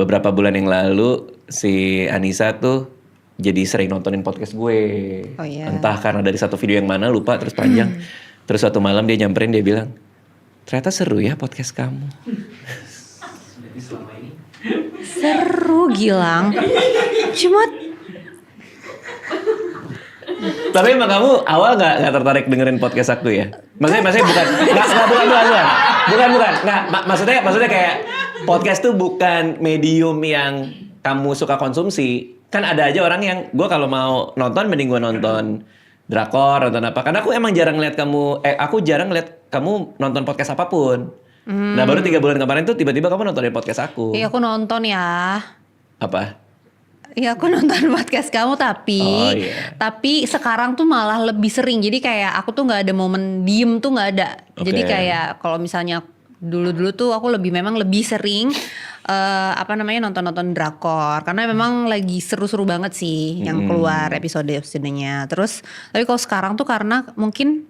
beberapa bulan yang lalu si Anissa tuh jadi sering nontonin podcast gue. Oh iya. Entah karena dari satu video yang mana lupa terus panjang. Terus suatu malam dia nyamperin dia bilang, ternyata seru ya podcast kamu. Seru Gilang. Cuma Tapi emang kamu awal nggak tertarik dengerin podcast aku ya? Maksudnya bukan, bukan. Nggak, maksudnya kayak podcast tuh bukan medium yang kamu suka konsumsi. Kan ada aja orang yang gue kalau mau nonton mending gue nonton drakor nonton apa. Karena aku emang jarang ngeliat kamu nonton podcast apapun. Nah baru 3 bulan kemarin tuh tiba-tiba kamu nontonin podcast aku. iya aku nonton ya. Apa? Iya aku nonton podcast kamu tapi Oh, iya. tapi sekarang tuh malah lebih sering. Jadi kayak aku tuh nggak ada momen diem tuh nggak ada. Jadi Oke. kayak kalau misalnya dulu tuh aku lebih sering nonton drakor karena memang lagi seru-seru banget sih yang keluar episodenya. Terus tapi kalau sekarang tuh karena mungkin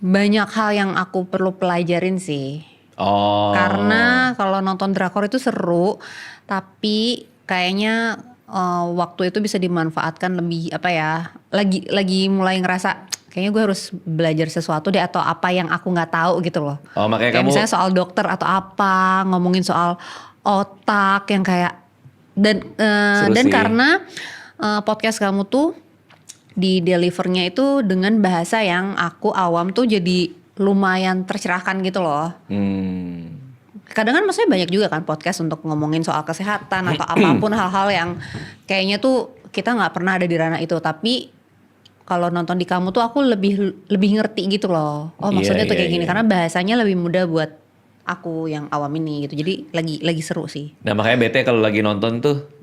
banyak hal yang aku perlu pelajarin sih. Oh. Karena kalau nonton drakor itu seru, tapi kayaknya waktu itu bisa dimanfaatkan lebih lagi mulai ngerasa kayaknya gue harus belajar sesuatu deh atau apa yang aku nggak tahu gitu loh. Oh, makanya Kayak kamu misalnya soal dokter atau apa, ngomongin soal otak yang kayak dan Seru sih. karena podcast kamu tuh di delivernya itu dengan bahasa yang aku awam tuh jadi lumayan tercerahkan gitu loh. Kadang kan maksudnya banyak juga kan podcast untuk ngomongin soal kesehatan atau apapun hal-hal yang kayaknya tuh kita nggak pernah ada di ranah itu. Tapi kalau nonton di kamu tuh aku lebih ngerti gitu loh. Oh maksudnya tuh kayak gini karena bahasanya lebih mudah buat aku yang awam ini gitu. Jadi lagi seru sih. Nah makanya bete kalau lagi nonton tuh